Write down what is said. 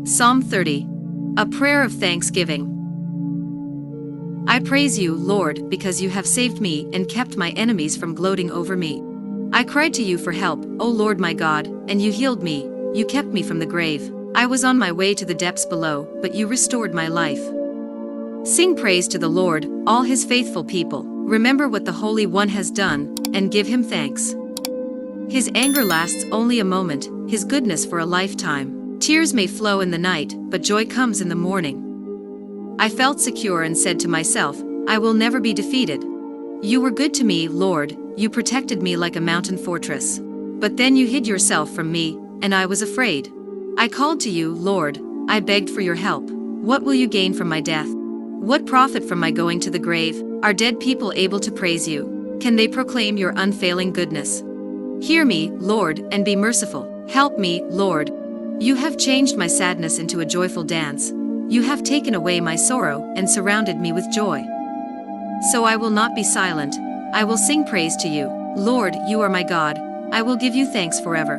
Psalm 30. A prayer of thanksgiving. I praise you, Lord, because you have saved me and kept my enemies from gloating over me. I cried to you for help, O Lord my God, and you healed me. You kept me from the grave. I was on my way to the depths below, but you restored my life. Sing praise to the Lord, all his faithful people. Remember what the Holy One has done, and give him thanks. His anger lasts only a moment, his goodness for a lifetime. Tears may flow in the night, but joy comes in the morning. I felt secure and said to myself, I will never be defeated. You were good to me, Lord, you protected me like a mountain fortress. But then you hid yourself from me, and I was afraid. I called to you, Lord, I begged for your help. What will you gain from my death? What profit from my going to the grave? Are dead people able to praise you? Can they proclaim your unfailing goodness? Hear me, Lord, and be merciful. Help me, Lord. You have changed my sadness into a joyful dance. You have taken away my sorrow and surrounded me with joy. So I will not be silent. I will sing praise to you. Lord, you are my God. I will give you thanks forever.